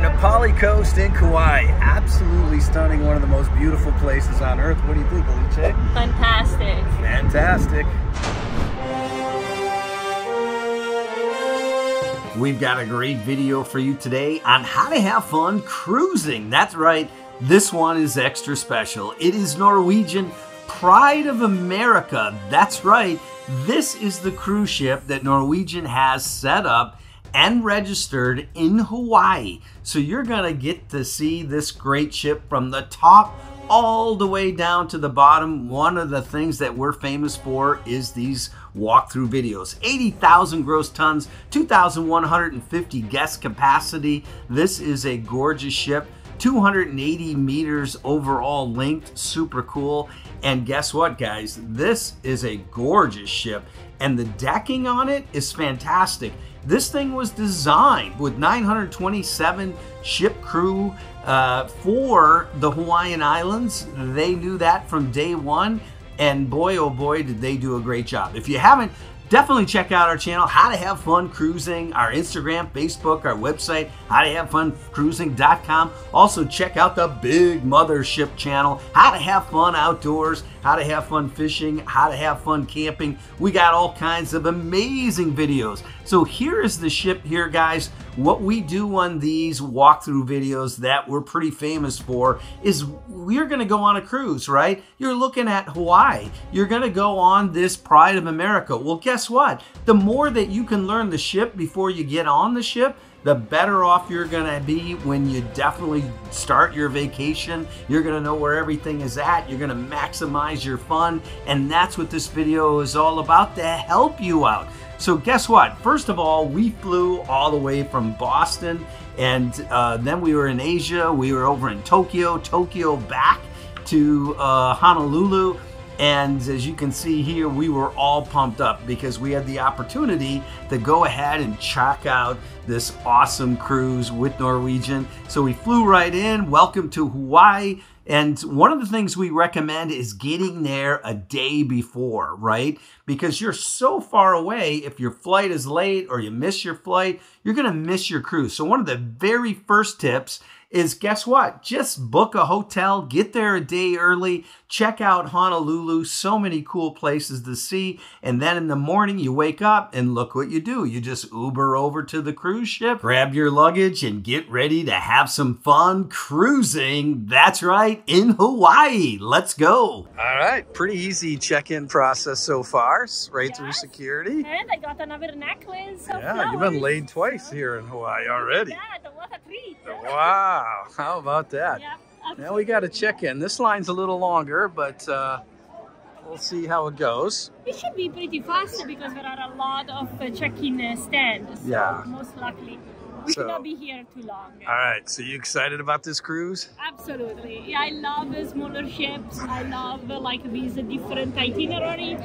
to Pali Coast in Kauai. Absolutely stunning, one of the most beautiful places on earth. What do you think, Alice? Fantastic. Fantastic. We've got a great video for you today on how to have fun cruising. That's right, this one is extra special. It is Norwegian Pride of America. That's right, this is the cruise ship that Norwegian has set up and registered in Hawaii. So you're gonna get to see this great ship from the top all the way down to the bottom. One of the things that we're famous for is these walkthrough videos. 80,000 gross tons, 2,150 guest capacity. This is a gorgeous ship. 280 meters overall length, super cool. And guess what, guys? This is a gorgeous ship, and the decking on it is fantastic. This thing was designed with 927 ship crew for the Hawaiian Islands. They knew that from day one, and boy, oh boy, did they do a great job. If you haven't, definitely check out our channel, How to Have Fun Cruising, our Instagram, Facebook, our website, howtohavefuncruising.com. Also, check out the big mothership channel, How to Have Fun Outdoors, How to Have Fun Fishing, How to Have Fun Camping. We got all kinds of amazing videos. So here is the ship here, guys. What we do on these walkthrough videos that we're pretty famous for is we're gonna go on a cruise, right? You're looking at Hawaii. You're gonna go on this Pride of America. Well, guess what? The more that you can learn the ship before you get on the ship, the better off you're gonna be when you definitely start your vacation. You're gonna know where everything is at. You're gonna maximize your fun. And that's what this video is all about, to help you out. So guess what? First of all, we flew all the way from Boston, and then we were in Asia. We were over in Tokyo back to Honolulu. And as you can see here, we were all pumped up because we had the opportunity to go ahead and check out this awesome cruise with Norwegian. So we flew right in. Welcome to Hawaii. And one of the things we recommend is getting there a day before, right? Because you're so far away, if your flight is late or you miss your flight, you're gonna miss your cruise. So one of the very first tips is, guess what? Just book a hotel, get there a day early, check out Honolulu, so many cool places to see, and then in the morning you wake up and look what you do. You just Uber over to the cruise ship, grab your luggage, and get ready to have some fun cruising. That's right, in Hawaii. Let's go. All right, pretty easy check-in process so far, right through security. And I got another necklace. Yeah, you've been laid twice here in Hawaii already. Yeah, what a treat. Wow, how about that? Yeah, now we got to check in. This line's a little longer, but we'll see how it goes. It should be pretty fast because there are a lot of check-in stands. So yeah. Most likely, we should not be here too long. All right, so you excited about this cruise? Absolutely. Yeah, I love smaller ships. I love like these different itinerary.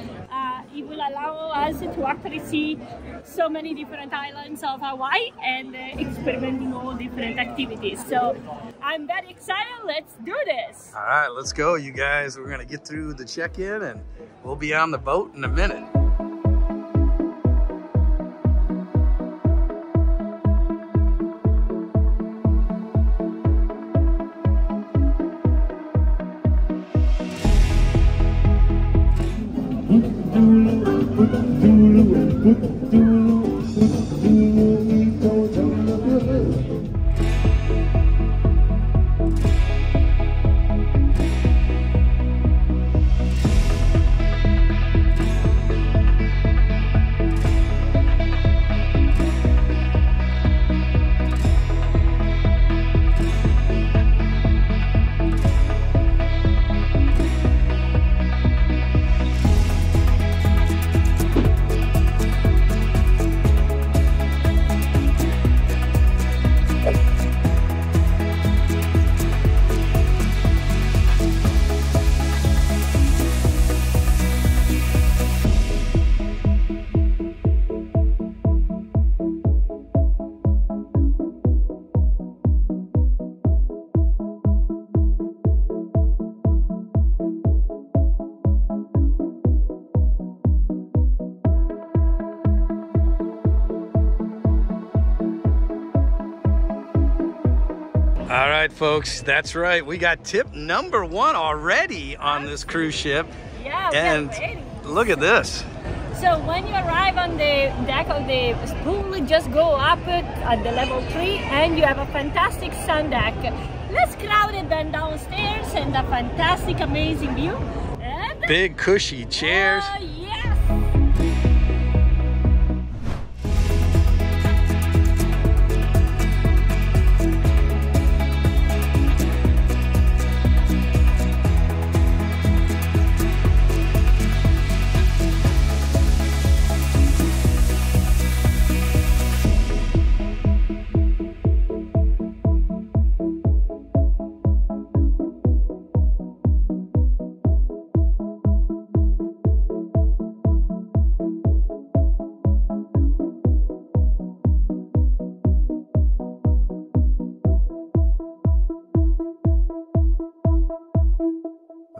It will allow us to actually see so many different islands of Hawaii and experimenting all different activities. So I'm very excited. Let's do this. All right, let's go, you guys. We're gonna get through the check-in and we'll be on the boat in a minute. All right, folks, that's right. We got tip number 1 already on this cruise ship. Yeah, and look at this. So when you arrive on the deck of the pool, just go up at the level 3 and you have a fantastic sun deck. Less crowded than downstairs and a fantastic, amazing view. And big cushy chairs. Yes.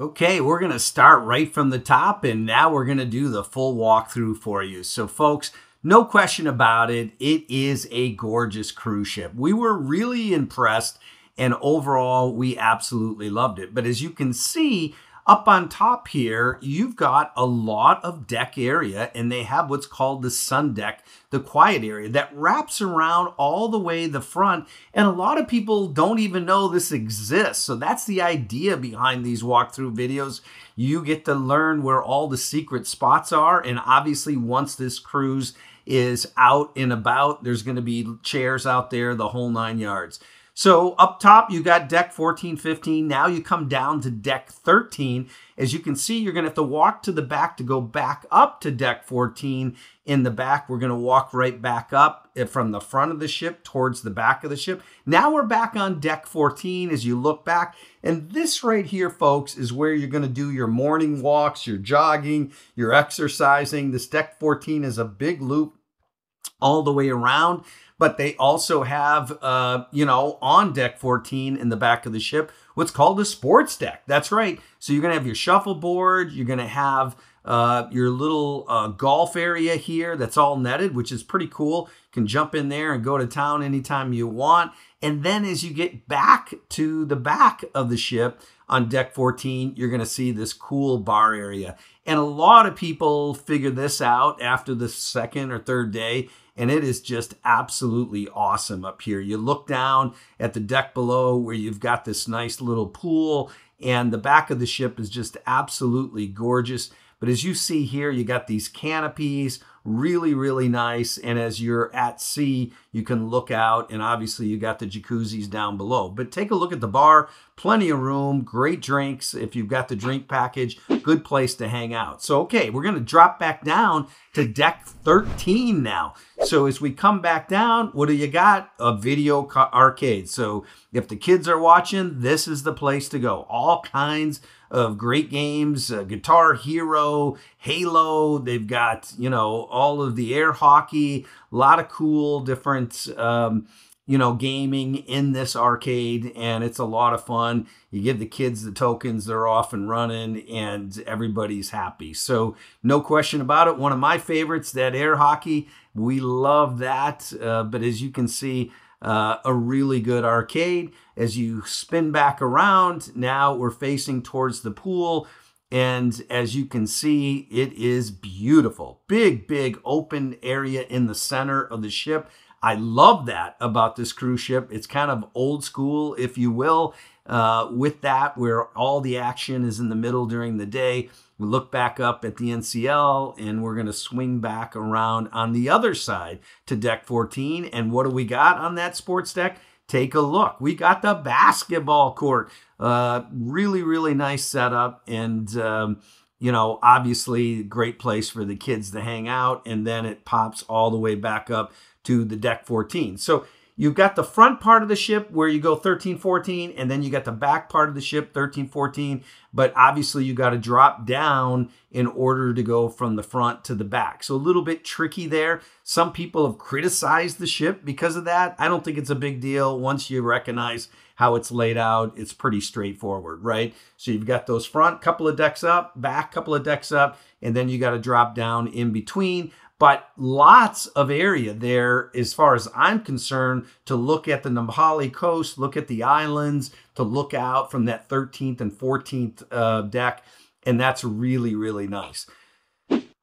Okay, we're going to start right from the top, and now we're going to do the full walkthrough for you. So folks, no question about it, it is a gorgeous cruise ship. We were really impressed, and overall, we absolutely loved it. But as you can see, up on top here, you've got a lot of deck area, and they have what's called the sun deck, the quiet area that wraps around all the way the front. And a lot of people don't even know this exists. So that's the idea behind these walkthrough videos. You get to learn where all the secret spots are. And obviously, once this cruise is out and about, there's going to be chairs out there, the whole 9 yards. So up top, you got deck 14, 15. Now you come down to deck 13. As you can see, you're going to have to walk to the back to go back up to deck 14. In the back, we're going to walk right back up from the front of the ship towards the back of the ship. Now we're back on deck 14 as you look back. And this right here, folks, is where you're going to do your morning walks, your jogging, your exercising. This deck 14 is a big loop all the way around. But they also have, on deck 14 in the back of the ship, what's called a sports deck. That's right. So you're going to have your shuffleboard. You're going to have your little golf area here that's all netted, which is pretty cool. You can jump in there and go to town anytime you want. And then as you get back to the back of the ship on deck 14, you're going to see this cool bar area. And a lot of people figure this out after the second or third day. And it is just absolutely awesome up here. You look down at the deck below where you've got this nice little pool, and the back of the ship is just absolutely gorgeous. But as you see here, you got these canopies, really, really nice. And as you're at sea, you can look out, and obviously you got the jacuzzis down below. But take a look at the bar, plenty of room, great drinks. If you've got the drink package, good place to hang out. So, okay, we're going to drop back down to deck 13 now. So as we come back down, what do you got? A video arcade. So if the kids are watching, this is the place to go. All kinds of great games, Guitar Hero, Halo. They've got, all of the air hockey, a lot of cool different, gaming in this arcade, and it's a lot of fun. You give the kids the tokens, they're off and running, and everybody's happy. So no question about it. One of my favorites, that air hockey. We love that. But as you can see, a really good arcade. As you spin back around, now we're facing towards the pool. And as you can see, it is beautiful. Big, big open area in the center of the ship. I love that about this cruise ship. It's kind of old school, if you will, with that, where all the action is in the middle during the day. We look back up at the NCL, and we're going to swing back around on the other side to deck 14. And what do we got on that sports deck? Take a look. We got the basketball court. Really, really nice setup. And, obviously great place for the kids to hang out. And then it pops all the way back up to the deck 14. So you've got the front part of the ship where you go 13, 14, and then you got the back part of the ship, 13, 14. But obviously you got to drop down in order to go from the front to the back. So a little bit tricky there. Some people have criticized the ship because of that. I don't think it's a big deal. Once you recognize how it's laid out, it's pretty straightforward, right? So you've got those front couple of decks up, back couple of decks up, and then you got to drop down in between. but lots of area there as far as I'm concerned to look at the Nahali coast, look at the islands, to look out from that 13th and 14th deck. And that's really, really nice.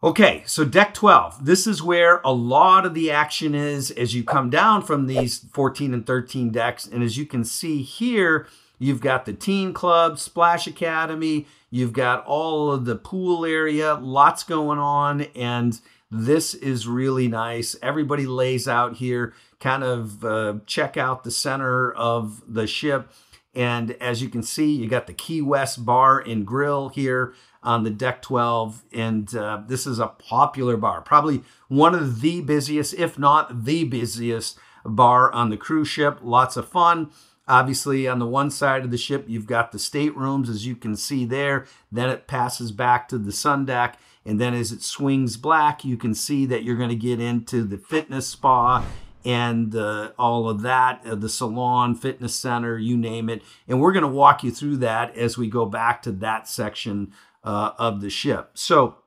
Okay, so deck 12. This is where a lot of the action is as you come down from these 14 and 13 decks. And as you can see here, you've got the teen club, Splash Academy, you've got all of the pool area, lots going on, and this is really nice. Everybody lays out here, kind of check out the center of the ship. And as you can see, you got the Key West Bar and Grill here on the deck 12. And this is a popular bar, probably one of the busiest, if not the busiest bar on the cruise ship. Lots of fun. Obviously, on the one side of the ship, you've got the staterooms, as you can see there. Then it passes back to the sun deck. And then as it swings black, you can see that you're going to get into the fitness spa and all of that, the salon, fitness center, you name it. And we're going to walk you through that as we go back to that section of the ship. So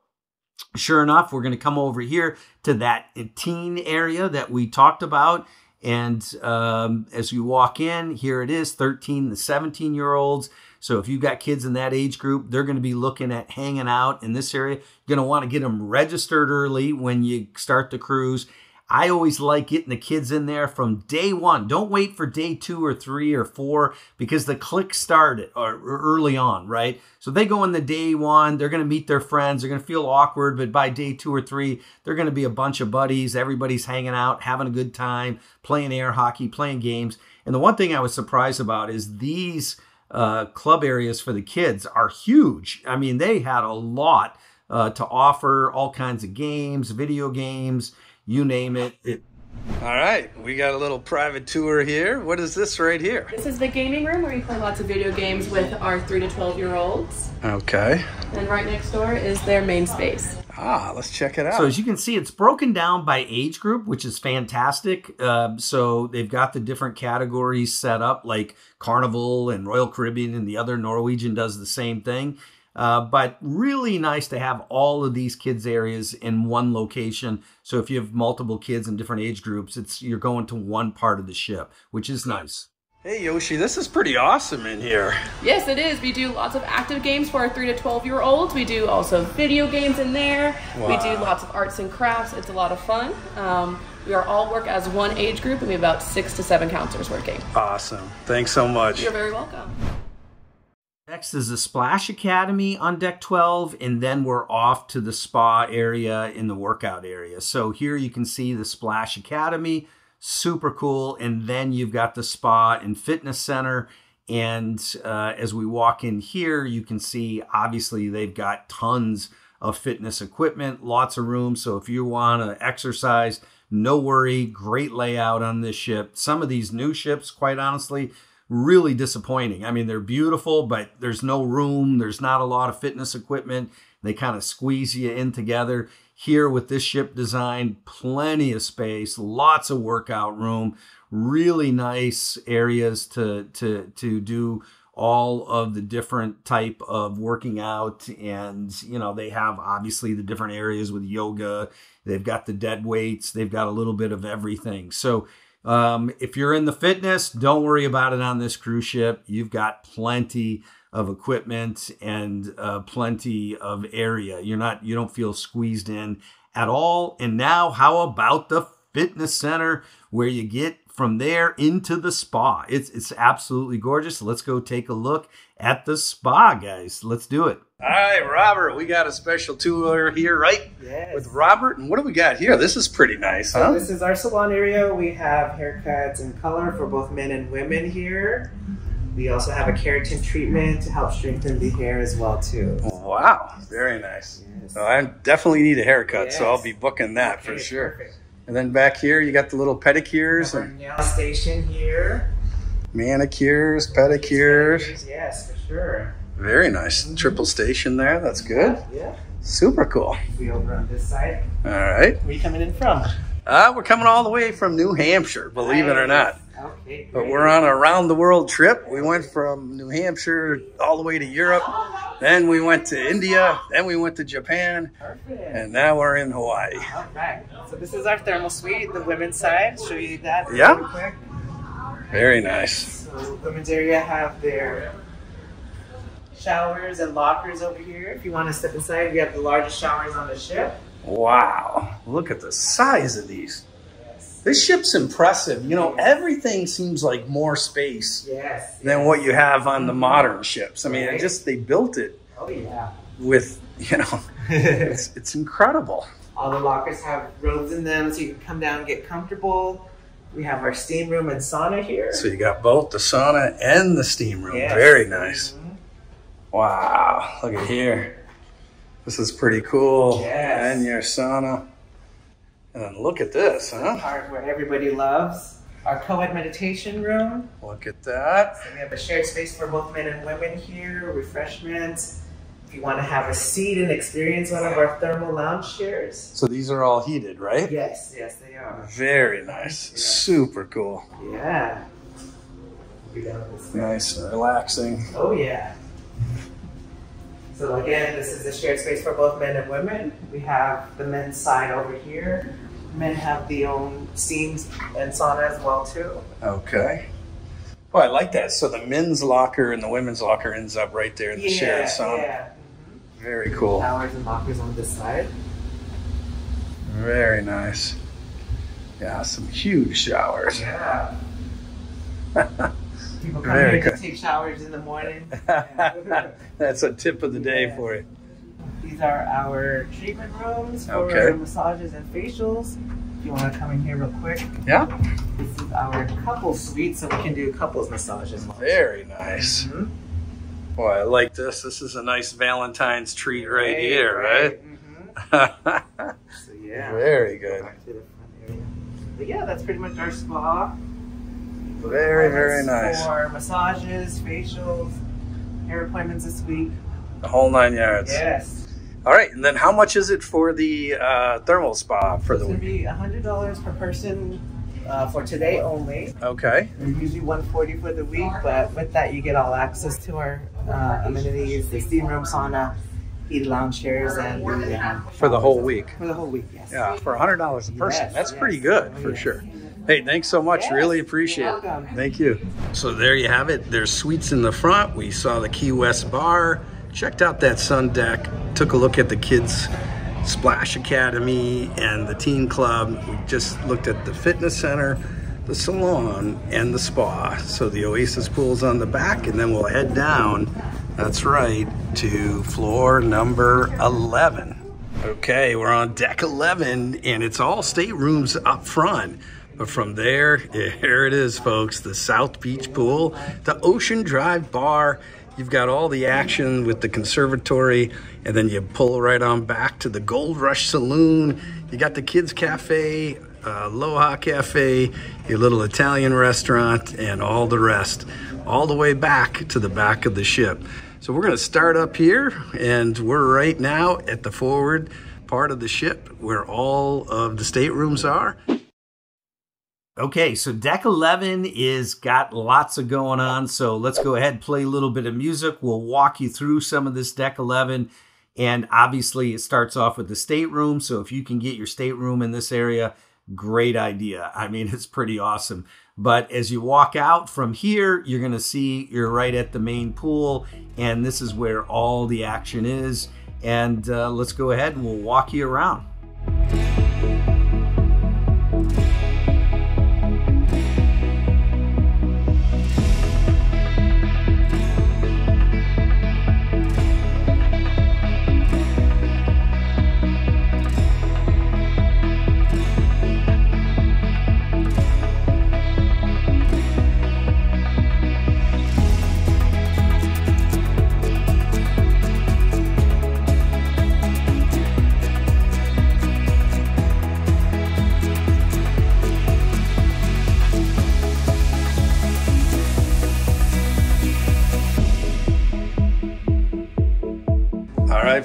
sure enough, we're going to come over here to that teen area that we talked about. And as you walk in, here it is, 13 to 17-year-olds. So if you've got kids in that age group, they're going to be looking at hanging out in this area. You're going to want to get them registered early when you start the cruise. I always like getting the kids in there from day one. Don't wait for day 2 or 3 or 4 because the click started early on, right? So they go in the day 1, they're going to meet their friends, they're going to feel awkward, but by day 2 or 3, they're going to be a bunch of buddies. Everybody's hanging out, having a good time, playing air hockey, playing games. And the one thing I was surprised about is these club areas for the kids are huge. I mean, they had a lot to offer, all kinds of games, video games, you name it. All right, we got a little private tour here. What is this right here? This is the gaming room where we play lots of video games with our 3 to 12-year-olds. Okay. And right next door is their main space. Ah, let's check it out. So as you can see, it's broken down by age group, which is fantastic. So they've got the different categories set up, like Carnival and Royal Caribbean, and the other Norwegian does the same thing. But really nice to have all of these kids areas in one location. So if you have multiple kids in different age groups, you're going to one part of the ship, which is nice. Hey Yoshi, this is pretty awesome in here. Yes, it is. We do lots of active games for our 3 to 12-year-olds. We do also video games in there. Wow. We do lots of arts and crafts. It's a lot of fun. We are all work as one age group, and we have about 6 to 7 counselors working. Awesome. Thanks so much. You're very welcome. Next is the Splash Academy on deck 12, and then we're off to the spa area in the workout area. So here you can see the Splash Academy, super cool, and then you've got the spa and fitness center. And as we walk in here, you can see obviously they've got tons of fitness equipment, lots of room. So if you want to exercise, no worry, great layout on this ship. Some of these new ships, quite honestly, really disappointing. I mean, they're beautiful, but there's no room. There's not a lot of fitness equipment. They kind of squeeze you in together. Here with this ship design, plenty of space, lots of workout room, really nice areas to do all of the different type of working out. And, you know, they have obviously the different areas with yoga. They've got the dead weights. They've got a little bit of everything. So if you're in the fitness, don't worry about it on this cruise ship. You've got plenty of equipment and plenty of area. You don't feel squeezed in at all. And now how about the fitness center where you get from there into the spa? It's absolutely gorgeous. Let's go take a look at the spa, guys. Let's do it. All right, Robert, we got a special tour here, right? Yes. With Robert. And what do we got here? This is pretty nice, huh? So this is our salon area. We have haircuts in color for both men and women here. We also have a keratin treatment to help strengthen the hair as well, too. Wow, very nice. Yes. So I definitely need a haircut, yes. So I'll be booking that Okay, for sure. Perfect. And then back here, you got the little pedicures Our and nail station here. manicures, pedicures. Yes, for sure. Very nice. Triple station there. That's good. Yeah. Super cool. We over on this side. All right. Where are you coming in from? We're coming all the way from New Hampshire, believe it or not. Okay, But we're on a around the world trip. We went from New Hampshire all the way to Europe. Then we went to India. Then we went to Japan. Perfect. And now we're in Hawaii. All right. So this is our thermal suite, the women's side. Show you that Yeah. real quick. Very nice. So women's area have their showers and lockers over here. If you want to step inside, we have the largest showers on the ship. Wow. Look at the size of these. This ship's impressive. You know, everything seems like more space than what you have on the modern ships. I mean, it just, they built it with, you know, it's incredible. All the lockers have robes in them, so you can come down and get comfortable. We have our steam room and sauna here. So you got both the sauna and the steam room. Very nice. Wow. Look at here. This is pretty cool. And your sauna. And then look at this, huh? The part where everybody loves. Our co-ed meditation room. Look at that. So we have a shared space for both men and women here, refreshments. If you want to have a seat and experience one of our thermal lounge chairs. So these are all heated, right? Yes, yes they are. Very nice. Super cool. Yeah. Nice and relaxing. Oh yeah. So again, this is a shared space for both men and women. We have the men's side over here. Men have their own steams and sauna as well too. Okay. Well, I like that. So the men's locker and the women's locker ends up right there in the shared sauna. Yeah. Very cool. Showers and lockers on this side. Very nice. Yeah, some huge showers. Yeah. People come here to take showers in the morning. That's a tip of the day for you. These are our treatment rooms for massages and facials. If you want to come in here real quick. Yeah. This is our couple suite, so we can do couples massage as well. Very nice. Boy, I like this. This is a nice Valentine's treat right here, right? So yeah. Very good. Back to the front area. But yeah, that's pretty much our spa. Very, very nice. For massages, facials, hair appointments this week. The whole 9 yards. Yes. All right, and then how much is it for the thermal spa for the week? It's going to be $100 per person for today only. Okay. They're usually $140 for the week, but with that you get all access to our amenities, the steam room, sauna, heated lounge chairs, and for the whole week. For the whole week, yes. Yeah, for $100 a person. That's pretty good for sure. Hey, thanks so much. Really appreciate it. Thank you. So there you have it. There's suites in the front. We saw the Key West bar, checked out that sun deck, took a look at the kids' Splash Academy and the teen club. We just looked at the fitness center, the salon, and the spa. So the Oasis pool's on the back, and then we'll head down, that's right, to floor number 11. Okay, we're on deck 11, and it's all staterooms up front. But from there, here it is, folks, the South Beach Pool, the Ocean Drive Bar. You've got all the action with the conservatory, and then you pull right on back to the Gold Rush Saloon. You got the Kids Cafe, Aloha Cafe, your little Italian restaurant, and all the rest, all the way back to the back of the ship. So we're gonna start up here, and we're right now at the forward part of the ship where all of the staterooms are. Okay, so deck 11 is got lots of going on, so let's go ahead and play a little bit of music. We'll walk you through some of this deck 11, and obviously it starts off with the stateroom, so if you can get your stateroom in this area, great idea. I mean, it's pretty awesome. But as you walk out from here, you're going to see you're right at the main pool, and this is where all the action is. And let's go ahead and we'll walk you around.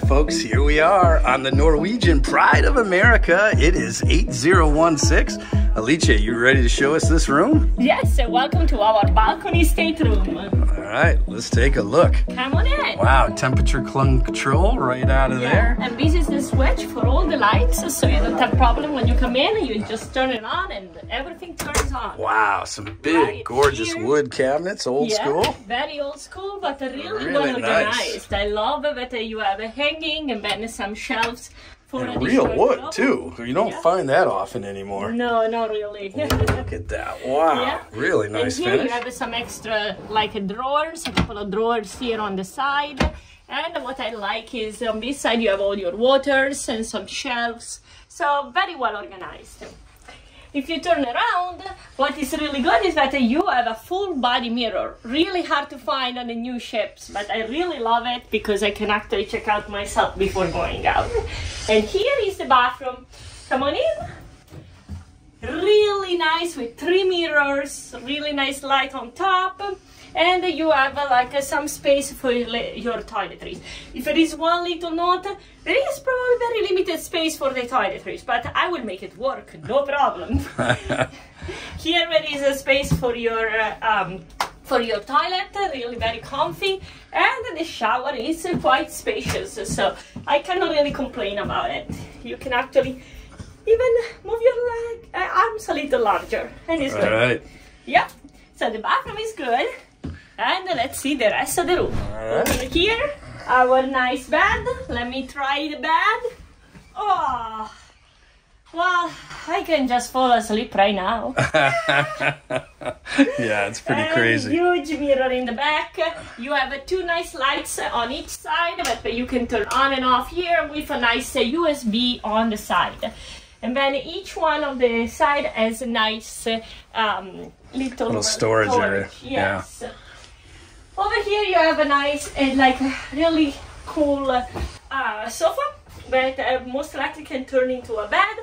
Folks, here we are on the Norwegian Pride of America. It is 8016. Alice, you ready to show us this room? Yes, welcome to our balcony stateroom. All right, let's take a look. Come on in. Wow, temperature control right out of there. And this is the switch for all the lights, so you don't have problem when you come in. You just turn it on and everything turns on. Wow, some big, gorgeous wood cabinets, old school. Very old school, but really well organized. Nice. I love that you have a hanging and then some shelves. And real wood too. You don't find that often anymore. No, not really. Look at that. Wow. Really nice and here finish. You have some extra drawers, a couple of drawers here on the side. And what I like is on this side you have all your waters and some shelves. So very well organized. If you turn around, what is really good is that you have a full body mirror. Really hard to find on the new ships, but I really love it because I can actually check out myself before going out. And here is the bathroom. Come on in. Really nice with 3 mirrors, really nice light on top. And you have some space for your toiletries. If there is one little note, there is probably very limited space for the toiletries, but I will make it work, no problem. Here there is a space for your toilet, really very comfy, and the shower is quite spacious, so I cannot really complain about it. You can actually even move your arms a little larger, and it's good. All right. Yep. So the bathroom is good. And let's see the rest of the room. Over here, our nice bed. Let me try the bed. Oh, well, I can just fall asleep right now. Yeah, it's pretty crazy. Huge mirror in the back. You have 2 nice lights on each side that you can turn on and off here with a nice USB on the side. And then each one of the side has a nice little storage area. Yes. Yeah. Over here you have a nice, really cool sofa that most likely can turn into a bed.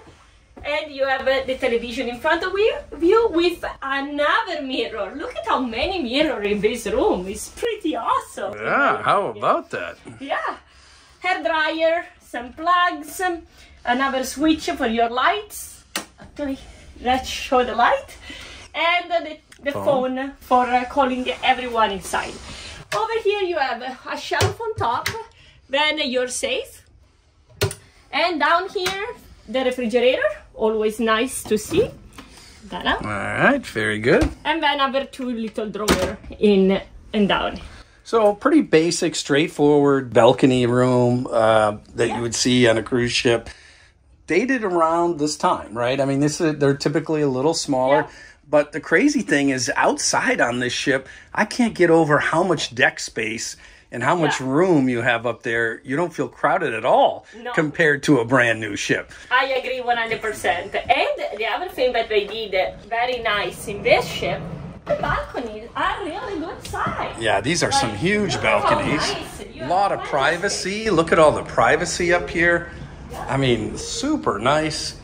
And you have the television in front of you with another mirror. Look at how many mirrors in this room. It's pretty awesome. Yeah, how about that? Yeah. Hair dryer, some plugs, another switch for your lights. Actually, let's show the light. And the phone for calling everyone inside. Over here you have a shelf on top, then your safe, and down here the refrigerator, always nice to see. All right, very good. And then other 2 little drawers in and down. So pretty basic, straightforward balcony room that you would see on a cruise ship. Dated around this time, right? I mean, they're typically a little smaller. Yeah. But the crazy thing is outside on this ship, I can't get over how much deck space and how much room you have up there. You don't feel crowded at all compared to a brand new ship. I agree 100%. And the other thing that they did very nice in this ship, the balconies are really good size. Yeah, these are some huge balconies. A lot of privacy. Look at all the privacy up here. I mean, super nice.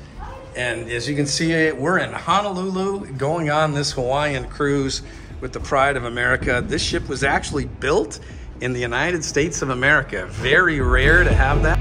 And as you can see, we're in Honolulu going on this Hawaiian cruise with the Pride of America. This ship was actually built in the United States of America. Very rare to have that.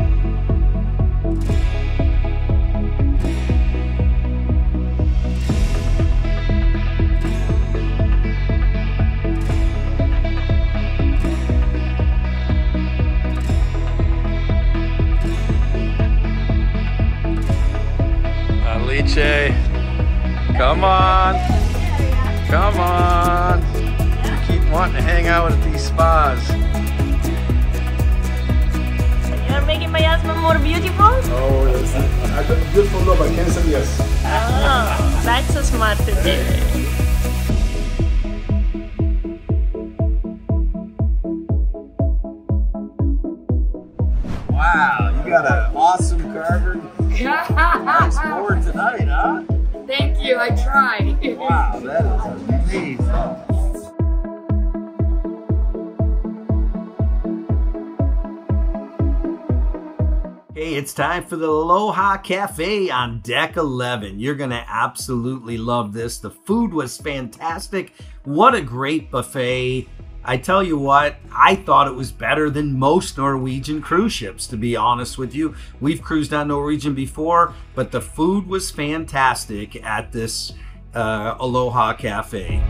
Come on. Come on. You keep wanting to hang out at these spas. You're making my husband more beautiful? Oh, yes. I got beautiful love. I can't say yes. Oh, that's so smart to do. Wow, you got an awesome carver. Nice board tonight, huh? Thank you, I tried. Wow, that is amazing. Hey, it's time for the Aloha Cafe on deck 11. You're going to absolutely love this. The food was fantastic. What a great buffet. I tell you what, I thought it was better than most Norwegian cruise ships, to be honest with you. We've cruised on Norwegian before, but the food was fantastic at this Aloha Cafe.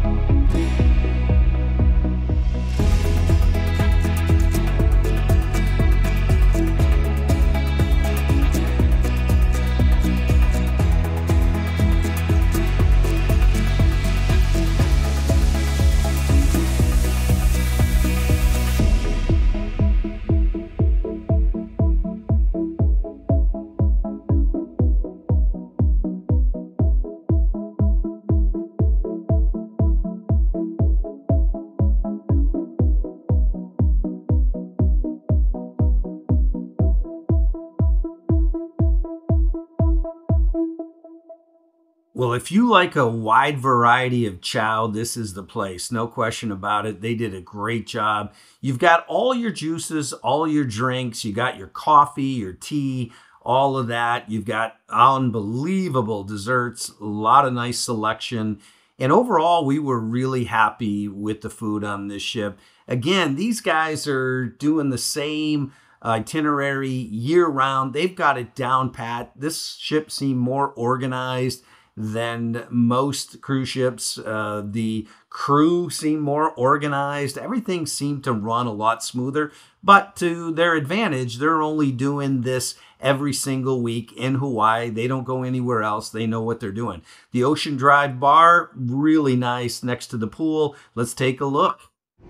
Well, if you like a wide variety of chow, this is the place. No question about it. They did a great job. You've got all your juices, all your drinks. You got your coffee, your tea, all of that. You've got unbelievable desserts, a lot of nice selection. And overall, we were really happy with the food on this ship. Again, these guys are doing the same itinerary year-round. They've got it down pat. This ship seemed more organized than most cruise ships. The crew seemed more organized. Everything seemed to run a lot smoother, but to their advantage, they're only doing this every single week in Hawaii. They don't go anywhere else. They know what they're doing. The Ocean Drive bar, really nice next to the pool. Let's take a look.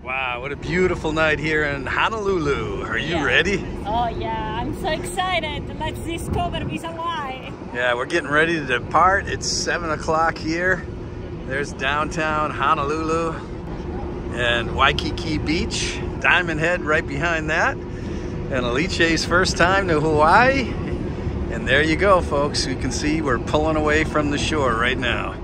Wow, what a beautiful night here in Honolulu. Are you ready? Oh yeah, I'm so excited. Let's discover this Hawaii. Yeah, we're getting ready to depart. It's 7 o'clock here. There's downtown Honolulu and Waikiki Beach. Diamond Head right behind that. And Alice's first time to Hawaii. And there you go, folks. You can see we're pulling away from the shore right now.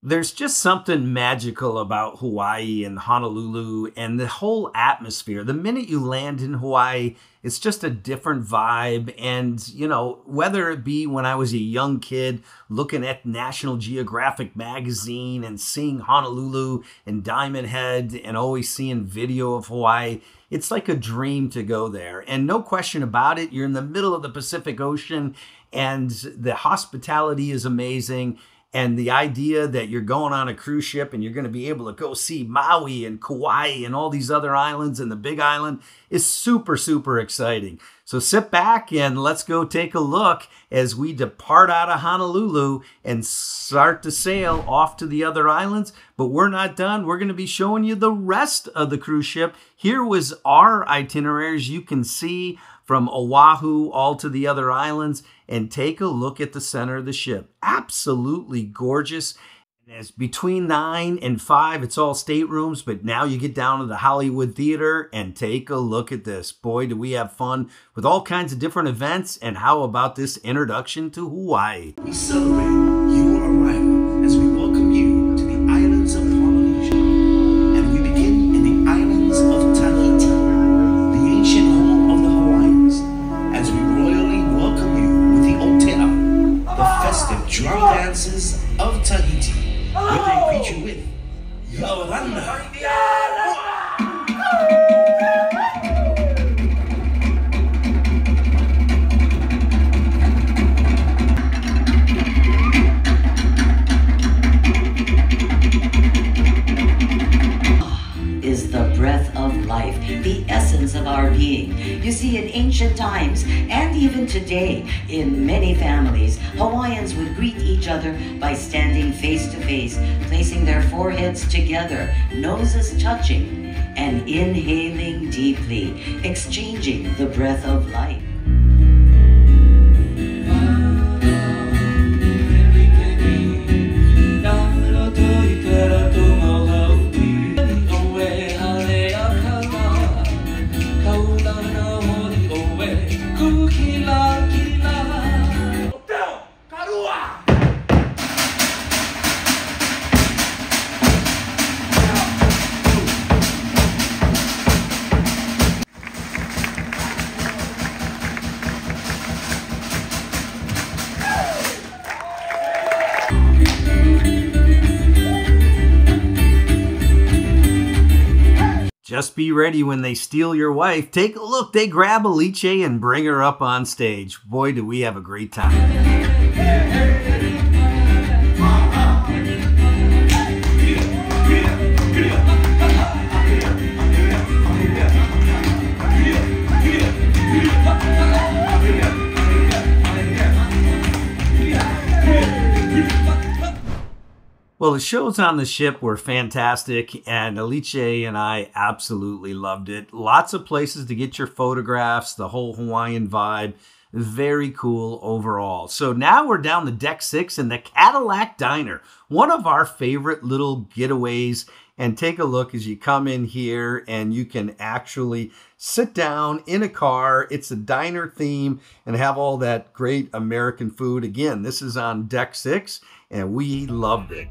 There's just something magical about Hawaii and Honolulu and the whole atmosphere. The minute you land in Hawaii, it's just a different vibe. And, you know, whether it be when I was a young kid looking at National Geographic magazine and seeing Honolulu and Diamond Head and always seeing video of Hawaii, it's like a dream to go there. And no question about it, you're in the middle of the Pacific Ocean and the hospitality is amazing. And the idea that you're going on a cruise ship and you're going to be able to go see Maui and Kauai and all these other islands and the Big Island is super, super exciting. So sit back and let's go take a look as we depart out of Honolulu and start to sail off to the other islands. But we're not done. We're going to be showing you the rest of the cruise ship. Here was our itineraries. You can see from Oahu all to the other islands, and take a look at the center of the ship. Absolutely gorgeous. As between 9 and 5, it's all staterooms, but now you get down to the Hollywood Theater and take a look at this. Boy, do we have fun with all kinds of different events. And how about this introduction to Hawaii? We celebrate your arrival as we welcome you to the islands of Polynesia. And we begin in the islands of Tahiti, the ancient home of the Hawaiians, as we royally welcome you with the Otea, the festive drum dances of Tahiti, where they greet you with Yolanda. Is the breath of life, the essence of our being. You see, in ancient times, and even today, in many families, Hawaiians would greet each other by standing face to face, placing their foreheads together, noses touching, and inhaling deeply, exchanging the breath of life. Just be ready when they steal your wife. Take a look. They grab Alice and bring her up on stage. Boy, do we have a great time. Well, the shows on the ship were fantastic, and Alice and I absolutely loved it. Lots of places to get your photographs, the whole Hawaiian vibe. Very cool overall. So now we're down to deck 6 in the Cadillac Diner, one of our favorite little getaways. And take a look as you come in here and you can actually sit down in a car. It's a diner theme and have all that great American food. Again, this is on deck 6 and we loved it.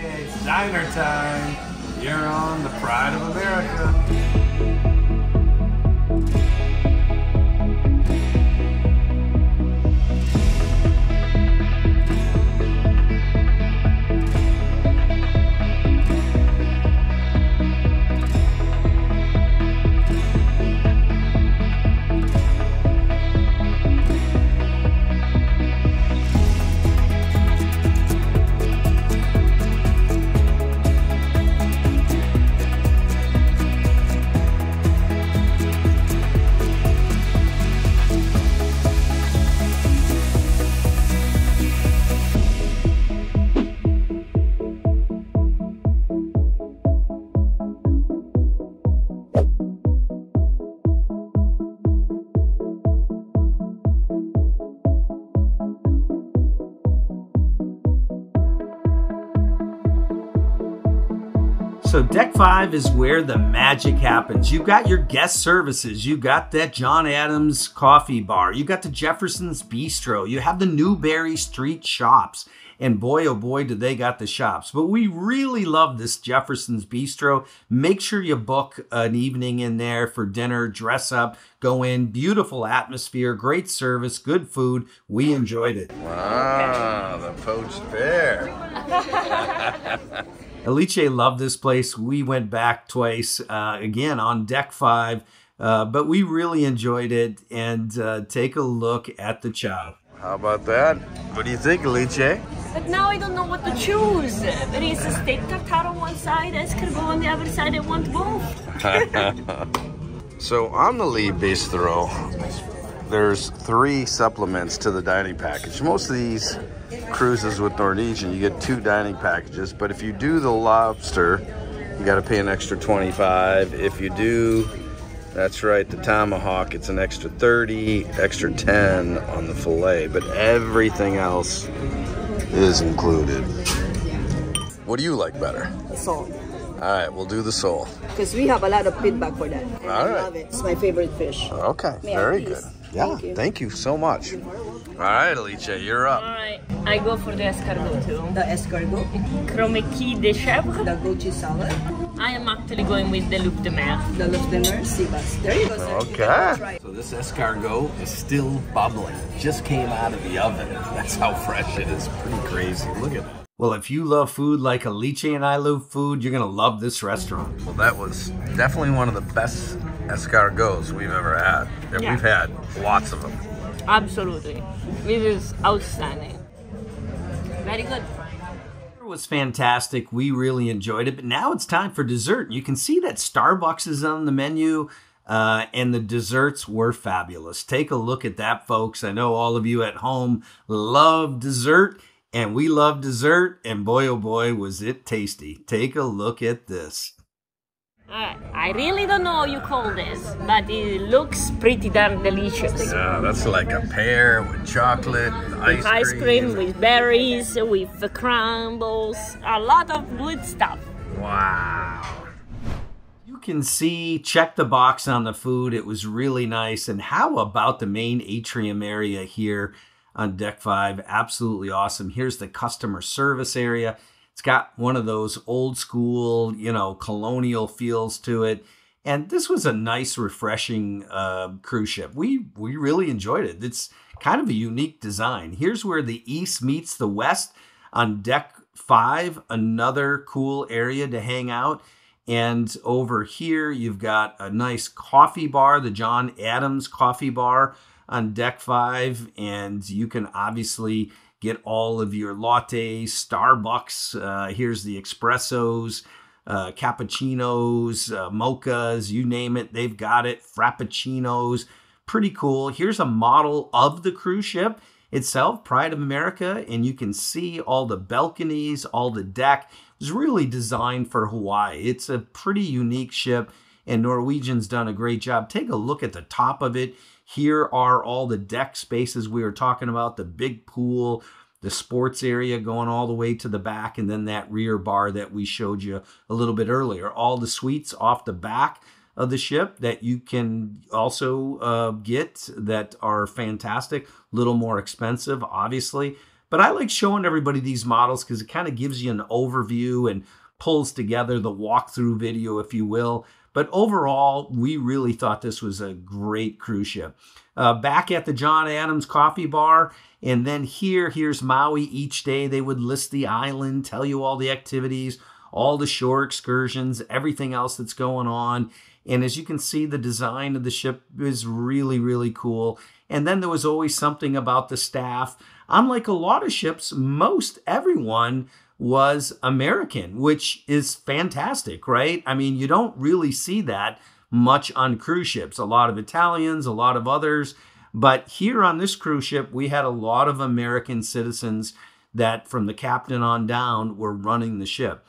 It's diner time. You're on the Pride of America. So deck 5 is where the magic happens. You got your guest services. You got that John Adams coffee bar. You got the Jefferson's Bistro. You have the Newberry Street shops. And boy, oh boy, do they got the shops. But we really love this Jefferson's Bistro. Make sure you book an evening in there for dinner, dress up, go in. Beautiful atmosphere, great service, good food. We enjoyed it. Wow, the poached bear. Alice loved this place. We went back twice, again, on deck 5. But we really enjoyed it. And take a look at the chow. How about that? What do you think, Alice? But now I don't know what to choose. There is a steak tartare on one side, escargot on the other side. I want both. So on the Lee Bistro, there's 3 supplements to the dining package. Most of these cruises with Norwegian, you get 2 dining packages, but if you do the lobster, you got to pay an extra $25. If you do, that's right, the tomahawk, it's an extra $30, extra $10 on the fillet, but everything else is included. What do you like better? Salt. All right, we'll do the sole. Because we have a lot of feedback for that. And All I right. love it. It's my favorite fish. Okay, May I very please? good. Yeah, thank you so much. All right, Alice, you're up. All right, I go for the escargot too. The escargot, Croquetis de chèvre. the goat cheese salad, I am actually going with the loup de mer. the left dinner, sea bass. There you go, sir. You Okay. can try it. So this escargot is still bubbling. Just came out of the oven. That's how fresh it is. Pretty crazy. Look at that. Well, if you love food like Alice and I love food, you're going to love this restaurant. Well, that was definitely one of the best escargots we've ever had. And Yeah. we've had lots of them. Absolutely. This is outstanding. Very good. It was fantastic. We really enjoyed it. But now it's time for dessert. You can see that Starbucks is on the menu, and the desserts were fabulous. Take a look at that, folks. I know all of you at home love dessert, and we love dessert, and boy, oh boy, was it tasty. Take a look at this. I really don't know what you call this, but it looks pretty darn delicious. Yeah, that's like a pear with chocolate, Ice cream with berries, with crumbles, a lot of good stuff. Wow. You can see, check the box on the food. It was really nice. And how about the main atrium area here on deck 5? Absolutely awesome. Here's the customer service area. It's got one of those old school, you know, colonial feels to it. And this was a nice, refreshing cruise ship. We really enjoyed it. It's kind of a unique design. Here's where the east meets the west on deck 5, another cool area to hang out. And over here, you've got a nice coffee bar, the John Adams coffee bar on deck 5. And you can obviously get all of your lattes, Starbucks. Here's the espressos, cappuccinos, mochas, you name it, they've got it. Frappuccinos, pretty cool. Here's a model of the cruise ship itself, Pride of America, and you can see all the balconies, all the deck. It was really designed for Hawaii. It's a pretty unique ship, and Norwegian's done a great job. Take a look at the top of it. Here are all the deck spaces we were talking about, the big pool, the sports area going all the way to the back, and then that rear bar that we showed you a little bit earlier. All the suites off the back of the ship that you can also get that are fantastic, a little more expensive, obviously. But I like showing everybody these models because it kind of gives you an overview and pulls together the walkthrough video, if you will. But overall, we really thought this was a great cruise ship. Back at the John Adams coffee bar, and then here's Maui. Each day they would list the island, tell you all the activities, all the shore excursions, everything else that's going on. And as you can see, the design of the ship is really, really cool. And then there was always something about the staff. Unlike a lot of ships, most everyone was American, which is fantastic, right? I mean, you don't really see that much on cruise ships. A lot of Italians, a lot of others. But here on this cruise ship, we had a lot of American citizens that from the captain on down were running the ship.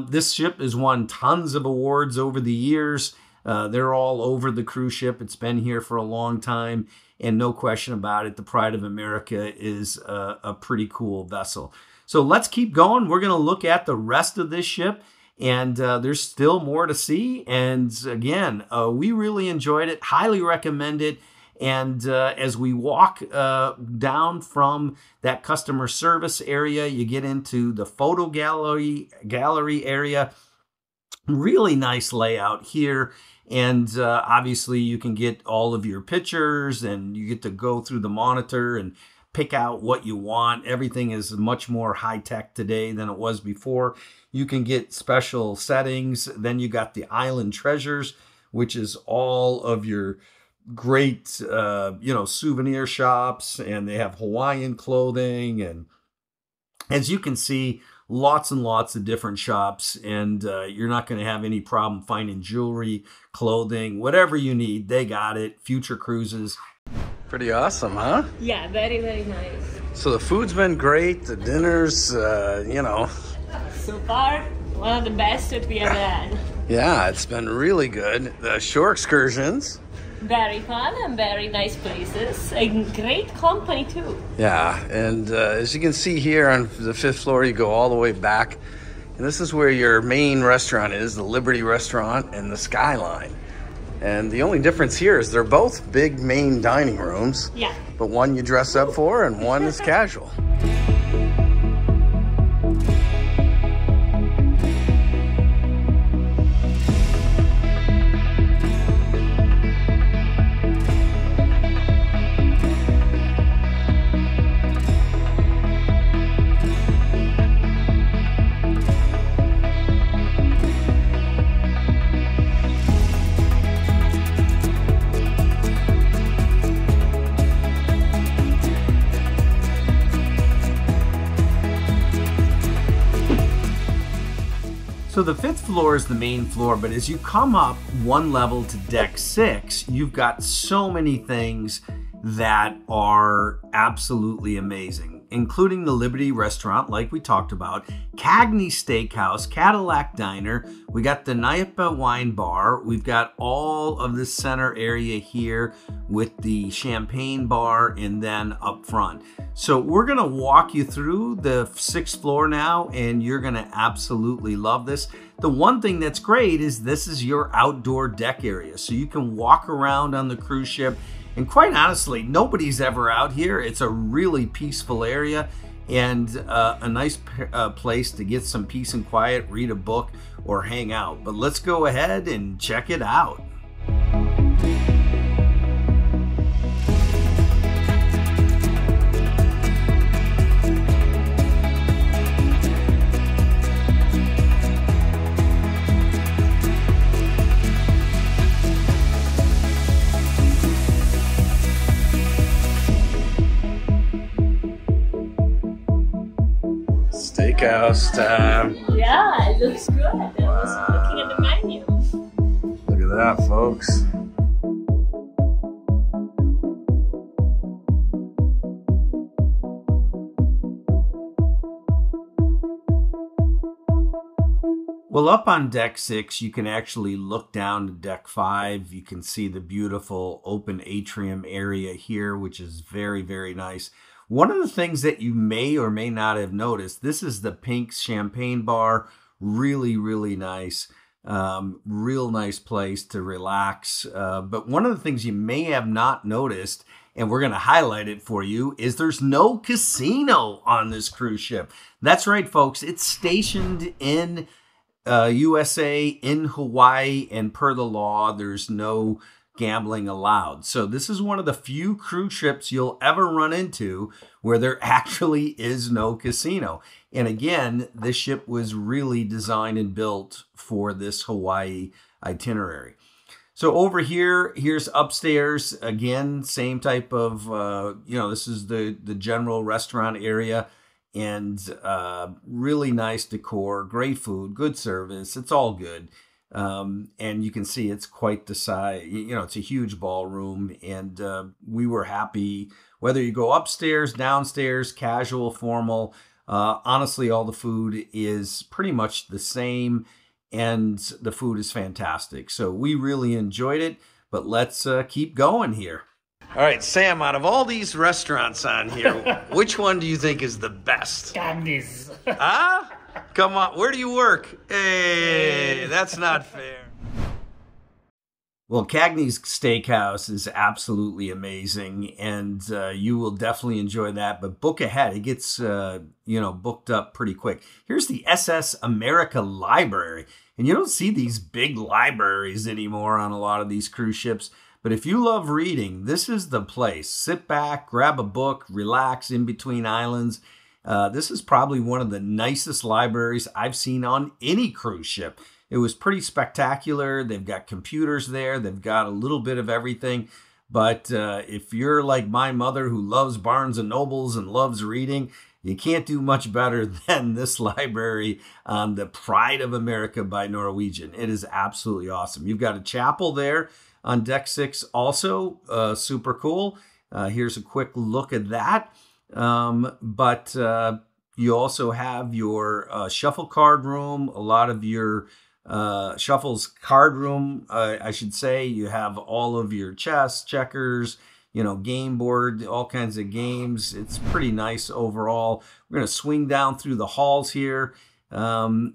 This ship has won tons of awards over the years. They're all over the cruise ship. It's been here for a long time, and no question about it, the Pride of America is a pretty cool vessel. So let's keep going. We're going to look at the rest of this ship, and there's still more to see. And again, we really enjoyed it, highly recommend it. And as we walk down from that customer service area, you get into the photo gallery area. Really nice layout here. And obviously you can get all of your pictures, and you get to go through the monitor and pick out what you want. Everything is much more high-tech today than it was before. You can get special settings. Then you got the Island Treasures, which is all of your great, souvenir shops, and they have Hawaiian clothing. And as you can see, lots and lots of different shops, and you're not going to have any problem finding jewelry, clothing, whatever you need. They got it. Future cruises. Pretty awesome, huh? Yeah, very, very nice. So the food's been great. The dinners, So far, one of the best that we ever had. Yeah, it's been really good. The shore excursions. Very fun and very nice places. And great company too. Yeah, and as you can see here on the 5th floor, you go all the way back. And this is where your main restaurant is, the Liberty Restaurant and the Skyline. And the only difference here is they're both big main dining rooms. Yeah. But one you dress up for and one is casual. So the 5th floor is the main floor, but as you come up one level to deck 6, you've got so many things that are absolutely amazing, including the Liberty Restaurant, like we talked about, Cagney Steakhouse, Cadillac Diner, we got the Naipa Wine Bar, we've got all of this center area here with the champagne bar, and then up front. So we're gonna walk you through the 6th floor now, and you're gonna absolutely love this. The one thing that's great is this is your outdoor deck area, so you can walk around on the cruise ship. And quite honestly, nobody's ever out here. It's a really peaceful area, and a nice place to get some peace and quiet, read a book, or hang out. But let's go ahead and check it out. steakhouse time. Yeah, it looks good. I was looking at the menu. Look at that, folks. Well, up on deck 6, you can actually look down to deck 5. You can see the beautiful open atrium area here, which is very, very nice. One of the things that you may or may not have noticed, this is the pink champagne bar. Really, really nice. Real nice place to relax. But one of the things you may have not noticed, and we're going to highlight it for you, is there's no casino on this cruise ship. That's right, folks. It's stationed in USA, in Hawaii, and per the law, there's no gambling allowed. So this is one of the few cruise ships you'll ever run into where there actually is no casino. And again, this ship was really designed and built for this Hawaii itinerary. So over here, here's upstairs. Again, same type of, this is the general restaurant area. And really nice decor, great food, good service. It's all good. And you can see it's quite the size. It's a huge ballroom. And we were happy whether you go upstairs, downstairs, casual, formal. Honestly, all the food is pretty much the same. And the food is fantastic. So we really enjoyed it. But let's keep going here. All right, Sam, out of all these restaurants on here, which one do you think is the best? Cagney's. Huh? Come on, where do you work? Hey, that's not fair. Well, Cagney's Steakhouse is absolutely amazing, and you will definitely enjoy that. But book ahead; it gets booked up pretty quick. Here's the SS America Library, and you don't see these big libraries anymore on a lot of these cruise ships. But if you love reading, this is the place. Sit back, grab a book, relax in between islands. This is probably one of the nicest libraries I've seen on any cruise ship. It was pretty spectacular. They've got computers there. They've got a little bit of everything. But if you're like my mother who loves Barnes & Nobles and loves reading, you can't do much better than this library on the Pride of America by Norwegian. It is absolutely awesome. You've got a chapel there on deck 6 also, super cool. Here's a quick look at that. But you also have your shuffle card room, a lot of your shuffles card room, I should say. You have all of your chess, checkers, game board, all kinds of games. It's pretty nice overall. We're going to swing down through the halls here. And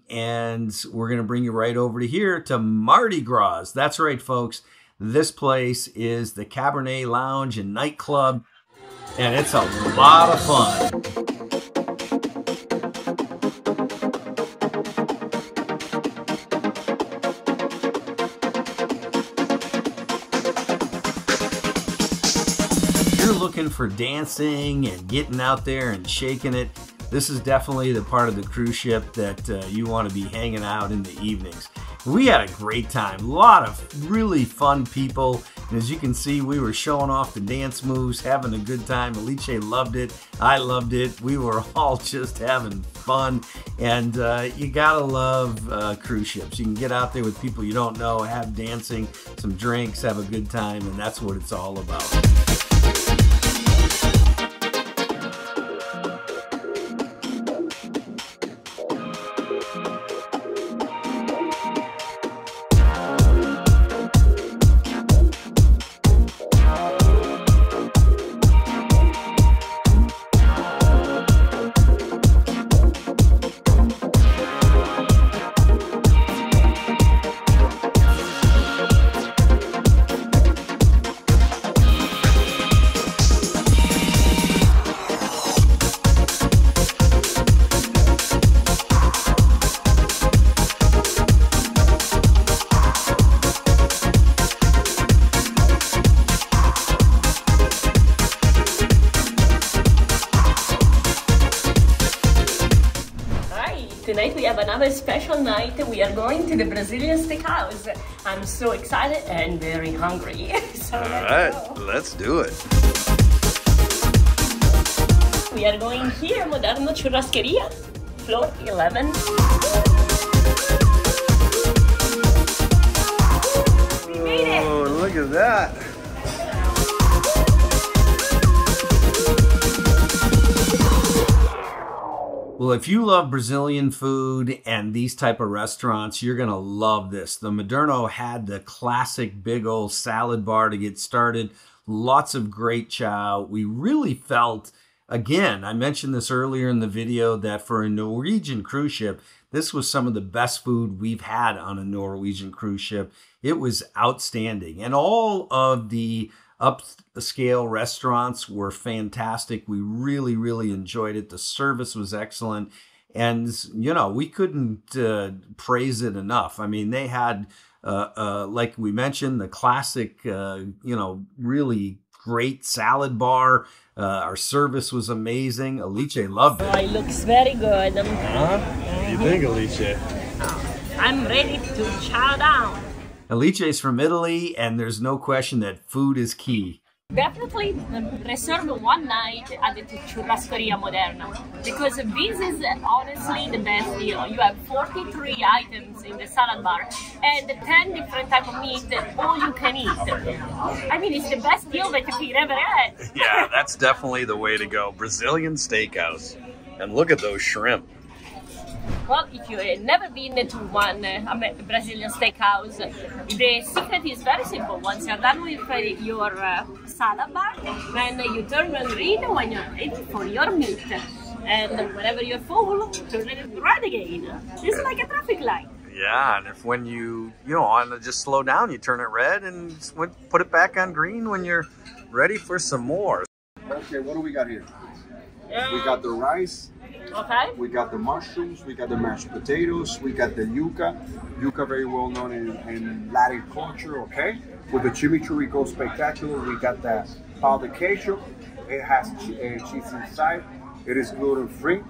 we're going to bring you right over to here to Mardi Gras. That's right, folks. This place is the Cabernet Lounge and Nightclub, and it's a lot of fun. If you're looking for dancing and getting out there and shaking it, this is definitely the part of the cruise ship that you want to be hanging out in the evenings. We had a great time, a lot of really fun people, and as you can see, we were showing off the dance moves, having a good time. Alice loved it, I loved it, we were all just having fun, and you gotta love cruise ships. You can get out there with people you don't know, have dancing, some drinks, have a good time, and that's what it's all about. Tonight we have another special night. We are going to the Brazilian Steakhouse. I'm so excited and very hungry. So all right, let's do it. We are going here, Moderno Churrasqueria. floor 11. We made it! Oh, look at that. Well, if you love Brazilian food and these type of restaurants, you're going to love this. The Moderno had the classic big old salad bar to get started. Lots of great chow. We really felt, again, I mentioned this earlier in the video, that for a Norwegian cruise ship, this was some of the best food we've had on a Norwegian cruise ship. It was outstanding. And all of the upscale restaurants were fantastic. We really, really enjoyed it. The service was excellent. And, you know, we couldn't praise it enough. I mean, they had, like we mentioned, the classic, you know, really great salad bar. Our service was amazing. Alice loved it. Oh, it looks very good. Huh? What do you think, Alice? I'm ready to chow down. Alice's from Italy, and there's no question that food is key. Definitely reserve one night at the Churrascaria Moderna, because this is honestly the best deal. You have 43 items in the salad bar and 10 different types of meat that all you can eat. I mean, it's the best deal that you could ever had. Yeah, that's definitely the way to go. Brazilian steakhouse. And look at those shrimp. Well, if you've never been to one Brazilian steakhouse, the secret is very simple. Once you're done with your salad bar, then you turn on green when you're ready for your meat. And whenever you're full, turn it red again. It's like a traffic light. Yeah, and if when you want to just slow down, you turn it red and put it back on green when you're ready for some more. Okay, what do we got here? We got the rice. Okay. We got the mushrooms, we got the mashed potatoes, we got the yuca. Yuca very well known in Latin culture, okay? With the chimichurri spectacular, we got the pao de queijo. It has cheese inside. It is gluten free,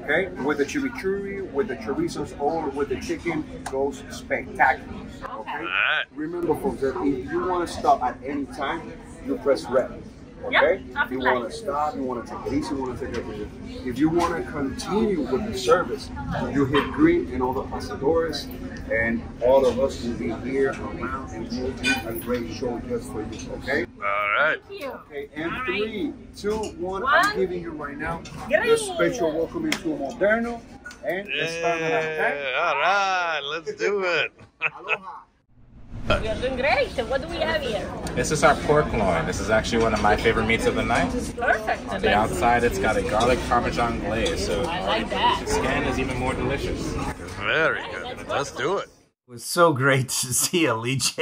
okay? With the chimichurri, with the chorizos, or with the chicken, goes spectacular, okay? Remember, folks, that if you want to stop at any time, you press red. Okay? Yep, you want to stop, you want to take it easy, you want to take it easy. If you want to continue with the service, you hit green and all the pasadores, and all of us will be here around and we'll do a great show just for you, okay? All right. Thank you. Okay, and 3, 2, 1, I'm giving you right now a special welcome into Moderno and Yeah, all right, let's do it. Aloha. We are doing great. What do we have here? This is our pork loin. This is actually one of my favorite meats of the night. Perfect. On the outside, it's got a garlic parmesan glaze, so I like that. the skin is even more delicious. Very good. Let's do it. It was so great to see Alice,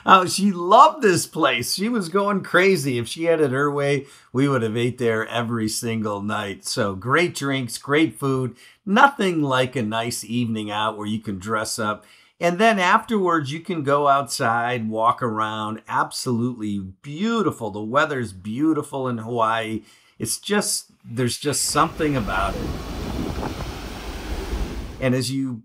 how she loved this place. She was going crazy. If she had it her way, we would have ate there every single night. So great drinks, great food. Nothing like a nice evening out where you can dress up. And then afterwards, you can go outside, walk around. Absolutely beautiful. The weather's beautiful in Hawaii. It's just, there's just something about it. And as you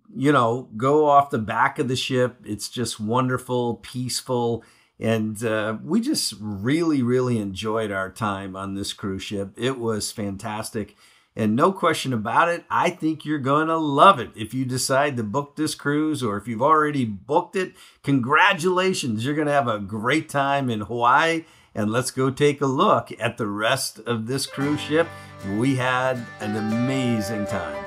go off the back of the ship, it's just wonderful, peaceful. And we just really, really enjoyed our time on this cruise ship. It was fantastic. And no question about it, I think you're going to love it. If you decide to book this cruise, or if you've already booked it, congratulations. You're going to have a great time in Hawaii. And let's go take a look at the rest of this cruise ship. We had an amazing time.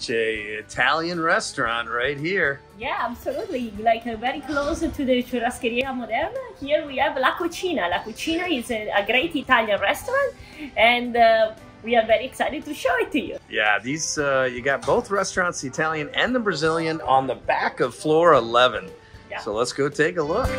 Italian restaurant right here. Yeah, absolutely. Like very close to the Churrascaria Moderna. Here we have La Cucina. La Cucina is a great Italian restaurant, and we are very excited to show it to you. Yeah, these you got both restaurants, the Italian and the Brazilian, on the back of floor 11. Yeah. So let's go take a look.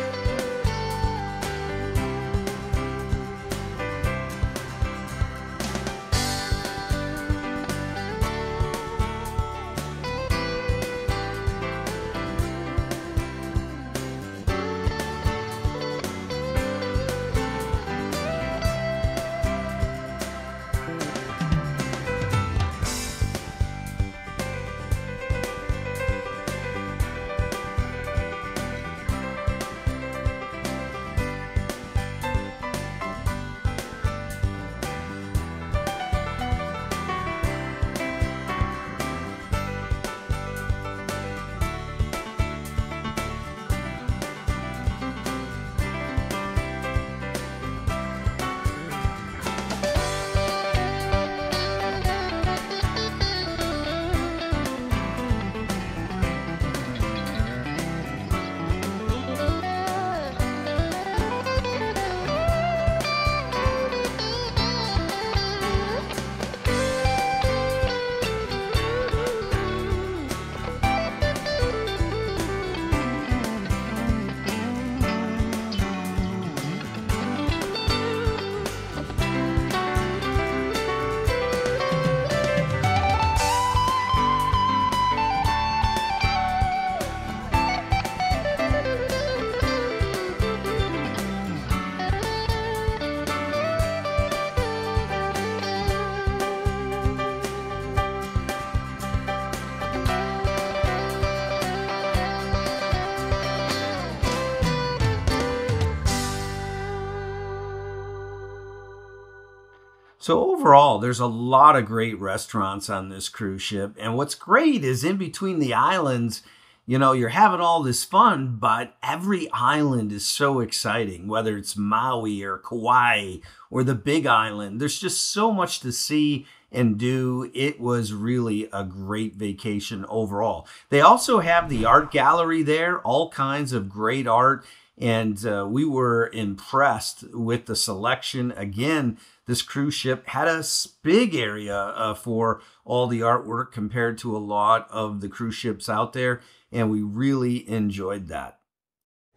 So overall, there's a lot of great restaurants on this cruise ship. And what's great is in between the islands, you know, you're having all this fun, but every island is so exciting, whether it's Maui or Kauai or the Big Island. There's just so much to see and do. It was really a great vacation overall. They also have the art gallery there, all kinds of great art. And we were impressed with the selection. Again, this cruise ship had a big area for all the artwork compared to a lot of the cruise ships out there. And we really enjoyed that.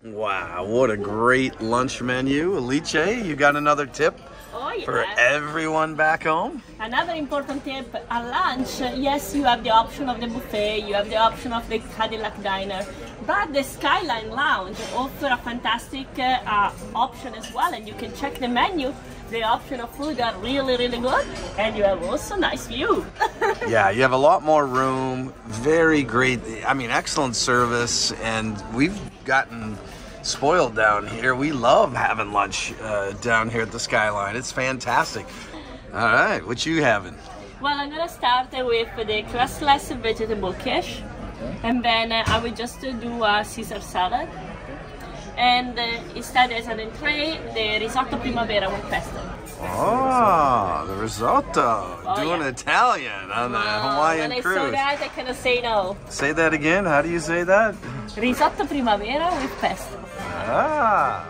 Wow, what a great lunch menu. Alice, you got another tip for everyone back home? Another important tip at lunch, yes, you have the option of the buffet, you have the option of the Cadillac diner, but the Skyline Lounge offer a fantastic option as well, and you can check the menu. The option of food are really, really good, and you have also nice view. Yeah, you have a lot more room, very great, I mean, excellent service, and we've gotten spoiled down here. We love having lunch down here at the Skyline. It's fantastic. All right, what you having? Well, I'm gonna start with the crustless vegetable quiche, and then I will just do a Caesar salad. And instead, as an entree, the risotto primavera with pesto. Oh, the risotto. Doing Italian on the Hawaiian cruise. When I saw that, I cannot say no. Say that again. How do you say that? Risotto primavera with pesto. Ah.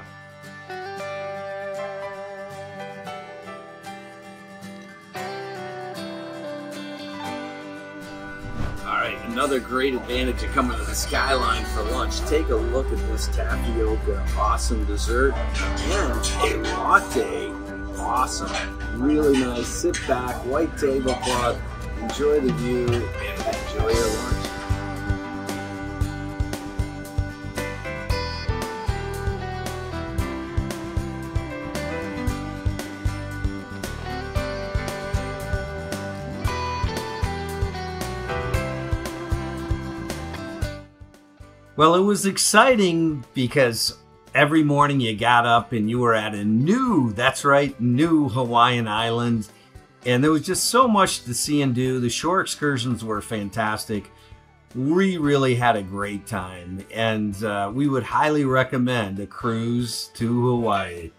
All right, another great advantage of coming to the Skyline for lunch. Take a look at this tapioca, awesome dessert, and a latte, awesome. Really nice, sit back, white tablecloth, enjoy the view, and enjoy your lunch. Well, it was exciting because every morning you got up and you were at a new, that's right, new Hawaiian island. And there was just so much to see and do. The shore excursions were fantastic. We really had a great time. And we would highly recommend a cruise to Hawaii.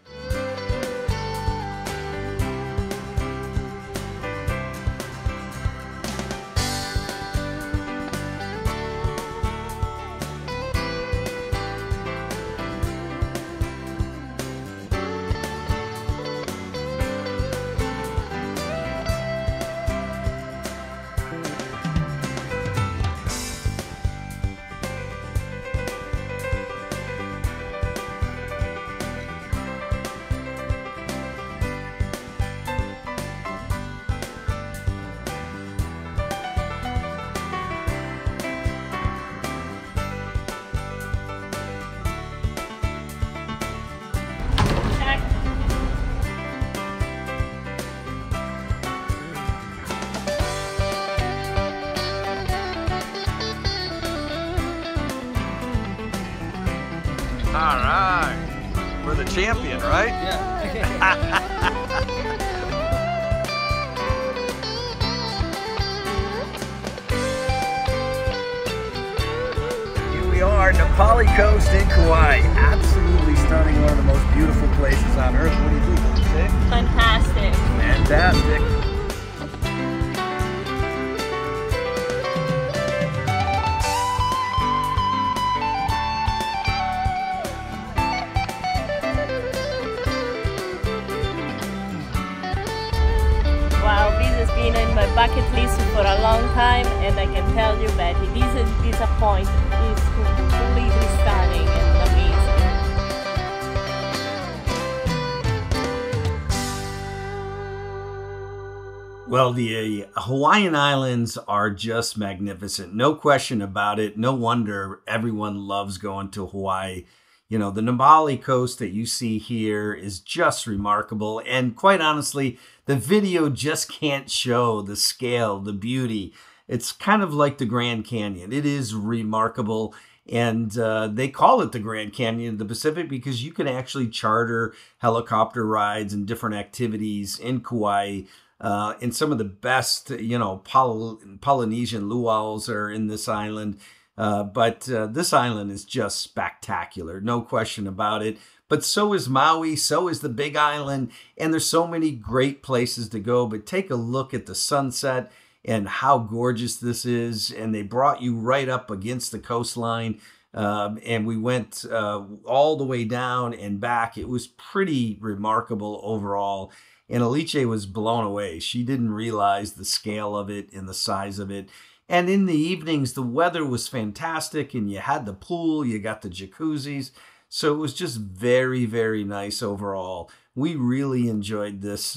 All right. We're the champion, right? Yeah. Here we are, Nepali Coast in Kauai. Absolutely stunning, one of the most beautiful places on earth. What do you think? Fantastic. Fantastic. Wow, this has been in my bucket list for a long time, and I can tell you, Betty, this point is completely stunning and amazing. Well, the Hawaiian Islands are just magnificent. No question about it. No wonder everyone loves going to Hawaii. You know, the Nepali coast that you see here is just remarkable. And quite honestly, the video just can't show the scale, the beauty. It's kind of like the Grand Canyon. It is remarkable. And they call it the Grand Canyon of the Pacific because you can actually charter helicopter rides and different activities in Kauai. And some of the best, you know, Polynesian luau's are in this island. But this island is just spectacular, no question about it. But so is Maui, so is the Big Island, and there's so many great places to go. But take a look at the sunset and how gorgeous this is. And they brought you right up against the coastline. And we went all the way down and back. It was pretty remarkable overall. And Alice was blown away. She didn't realize the scale of it and the size of it. And in the evenings, the weather was fantastic, and you had the pool, you got the jacuzzis. So it was just very, very nice overall. We really enjoyed this,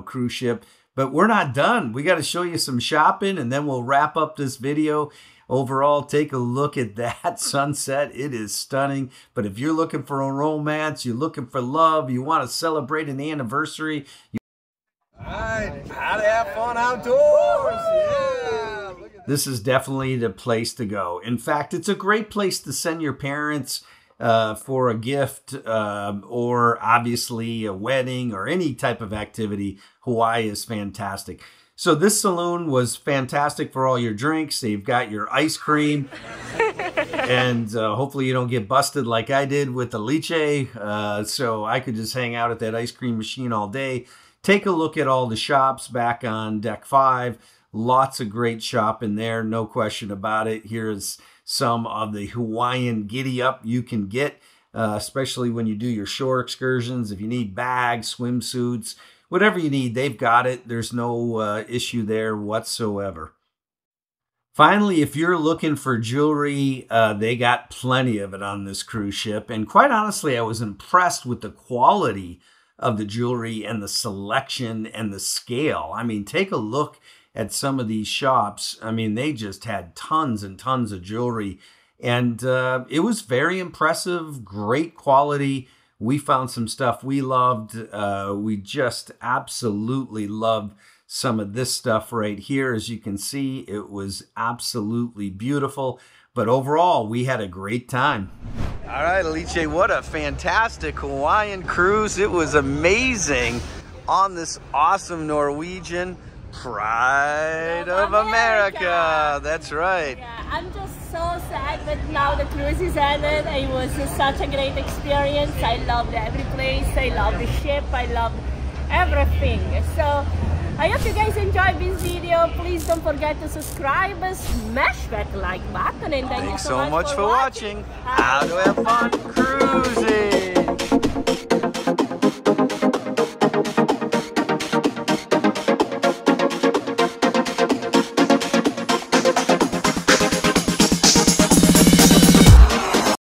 cruise ship. But we're not done. We got to show you some shopping, and then we'll wrap up this video. Overall, take a look at that sunset. It is stunning. But if you're looking for a romance, you're looking for love, you want to celebrate an anniversary. All right, how to have fun outdoors. Yeah. This is definitely the place to go. In fact, it's a great place to send your parents for a gift or obviously a wedding or any type of activity. Hawaii is fantastic. So this saloon was fantastic for all your drinks. They've got your ice cream. And hopefully you don't get busted like I did with the lychee. So I could just hang out at that ice cream machine all day. Take a look at all the shops back on deck 5. Lots of great shopping there, no question about it. Here's some of the Hawaiian giddy-up you can get, especially when you do your shore excursions. If you need bags, swimsuits, whatever you need, they've got it. There's no issue there whatsoever. Finally, if you're looking for jewelry, they got plenty of it on this cruise ship. And quite honestly, I was impressed with the quality of the jewelry and the selection and the scale. I mean, take a look at some of these shops. I mean, they just had tons and tons of jewelry. And it was very impressive, great quality. We found some stuff we loved. We just absolutely loved some of this stuff right here. As you can see, it was absolutely beautiful. But overall, we had a great time. All right, Alice, what a fantastic Hawaiian cruise. It was amazing on this awesome Norwegian Pride of America. That's right. Yeah, I'm just so sad that now the cruise is ended. It was such a great experience. I loved every place. I loved the ship. I loved everything. So I hope you guys enjoyed this video. Please don't forget to subscribe, smash that like button, and thank you so much for watching. How to have fun cruising.